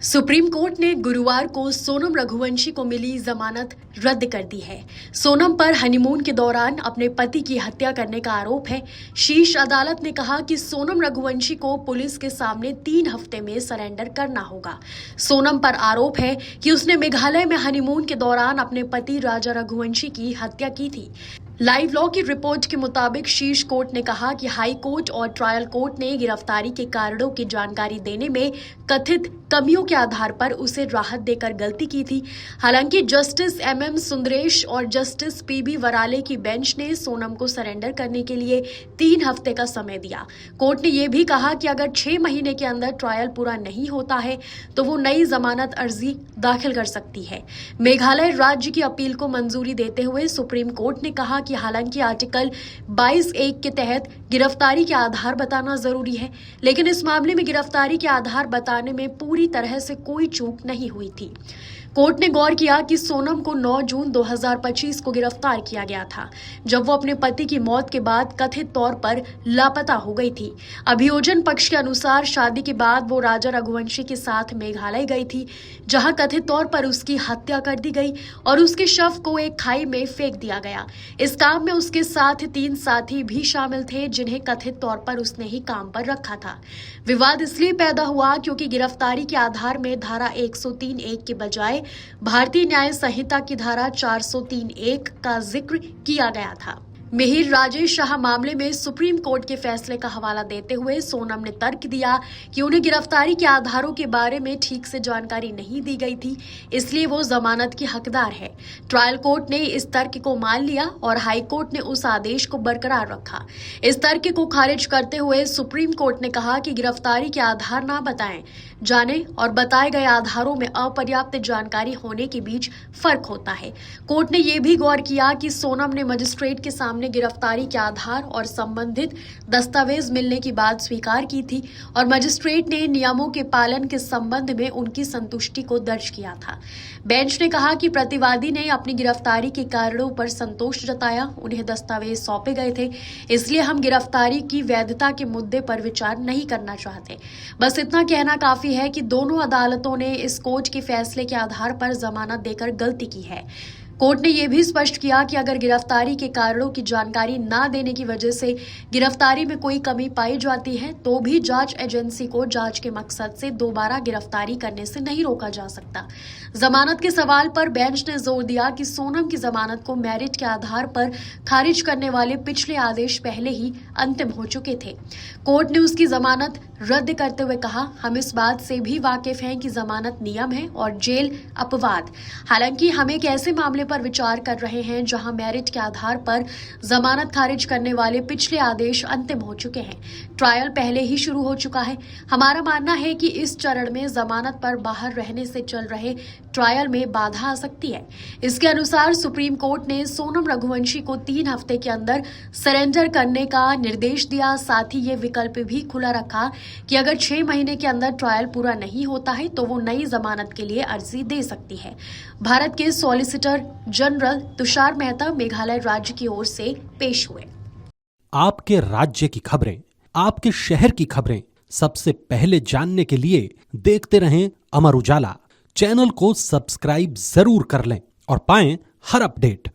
Supreme court ने गुरुवार को सोनम रघुवंशी को मिली जमानत रद्द कर दी है। सोनम पर हनीमून के दौरान अपने पति की हत्या करने का आरोप है। शीर्ष अदालत ने कहा कि सोनम रघुवंशी को पुलिस के सामने 3 हफ्ते में सरेंडर करना होगा। सोनम पर आरोप है कि उसने मेघालय में हनीमून के दौरान अपने पति राजा रघुवंशी की हत्या की थी। लाइव लॉ की रिपोर्ट के मुताबिक शीर्ष कोर्ट ने कहा कि हाई कोर्ट और ट्रायल कोर्ट ने गिरफ्तारी के कारणों की जानकारी देने में कथित कमियों के आधार पर उसे राहत देकर गलती की थी। हालांकि जस्टिस MM सुंदरेश और जस्टिस PB वराले की बेंच ने सोनम को सरेंडर करने के लिए 3 हफ्ते का समय दिया। कोर्ट ने यह भी कहा कि अगर 6 महीने के अंदर ट्रायल पूरा नहीं होता है तो वो नई जमानत अर्जी दाखिल कर सकती है। मेघालय राज्य की अपील को मंजूरी देते हुए सुप्रीम कोर्ट ने कहा कि हालांकि आर्टिकल 22(1) के तहत गिरफ्तारी के आधार बताना जरूरी है, लेकिन इस मामले में गिरफ्तारी के आधार बताने में पूरी तरह से कोई चूक नहीं हुई थी। कोर्ट ने गौर किया कि सोनम को 9 जून 2025 को गिरफ्तार किया गया था, जब वो अपने पति की मौत के बाद कथित तौर पर लापता हो गई थी। अभियोजन पक्ष के अनुसार शादी के बाद वो राजा रघुवंशी के साथ मेघालय गई थी, जहां कथित तौर पर उसकी हत्या कर दी गई और उसके शव को एक खाई में फेंक दिया गया। इस काम में उसके साथ 3 साथी भी शामिल थे, जिन्हें कथित तौर पर उसने ही काम पर रखा था। विवाद इसलिए पैदा हुआ क्योंकि गिरफ्तारी के आधार में धारा 103(1) के बजाय भारतीय न्याय संहिता की धारा 403(1) का जिक्र किया गया था। मिहिर राजेश शाह मामले में सुप्रीम कोर्ट के फैसले का हवाला देते हुए सोनम ने तर्क दिया कि उन्हें गिरफ्तारी के आधारों के बारे में ठीक से जानकारी नहीं दी गई थी, इसलिए वो जमानत की हकदार है। ट्रायल कोर्ट ने इस तर्क को मान लिया और हाई कोर्ट ने उस आदेश को बरकरार रखा। इस तर्क को खारिज करते हुए सुप्रीम कोर्ट ने कहा कि गिरफ्तारी के आधार ना बताए जाने और बताए गए आधारों में अपर्याप्त जानकारी होने के बीच फर्क होता है। कोर्ट ने यह भी गौर किया कि सोनम ने मजिस्ट्रेट के सामने गिरफ्तारी के आधार और संबंधित दस्तावेज मिलने की बात स्वीकार की थी और मजिस्ट्रेट ने नियमों के पालन के संबंध में उनकी संतुष्टि को दर्ज किया था। बेंच ने कहा कि प्रतिवादी ने अपनी गिरफ्तारी के कारणों पर संतोष जताया, उन्हें दस्तावेज सौंपे गए थे, इसलिए हम गिरफ्तारी की वैधता के मुद्दे पर विचार नहीं करना चाहते। बस इतना कहना काफी है कि दोनों अदालतों ने इस कोर्ट के फैसले के आधार पर जमानत देकर गलती की है। कोर्ट ने यह भी स्पष्ट किया कि अगर गिरफ्तारी के कारणों की जानकारी न देने की वजह से गिरफ्तारी में कोई कमी पाई जाती है तो भी जांच एजेंसी को जांच के मकसद से दोबारा गिरफ्तारी करने से नहीं रोका जा सकता। जमानत के सवाल पर बेंच ने जोर दिया कि सोनम की जमानत को मेरिट के आधार पर खारिज करने वाले पिछले आदेश पहले ही अंतिम हो चुके थे। कोर्ट ने उसकी जमानत रद्द करते हुए कहा, हम इस बात से भी वाकिफ हैं कि जमानत नियम है और जेल अपवाद। हालांकि हम एक ऐसे मामले पर विचार कर रहे हैं जहां मेरिट के आधार पर जमानत खारिज करने वाले पिछले आदेश अंतिम हो चुके हैं। ट्रायल पहले ही शुरू हो चुका है। हमारा मानना है कि इस चरण में जमानत पर बाहर रहने से चल रहे ट्रायल में बाधा आ सकती है। इसके अनुसार सुप्रीम कोर्ट ने सोनम रघुवंशी को 3 हफ्ते के अंदर सरेंडर करने का निर्देश दिया। साथ ही ये विकल्प भी खुला रखा कि अगर 6 महीने के अंदर ट्रायल पूरा नहीं होता है तो वो नई जमानत के लिए अर्जी दे सकती है। भारत के सॉलिसिटर जनरल तुषार मेहता मेघालय राज्य की ओर से पेश हुए। आपके राज्य की खबरें, आपके शहर की खबरें सबसे पहले जानने के लिए देखते रहें अमर उजाला। चैनल को सब्सक्राइब जरूर कर लें और पाएं हर अपडेट।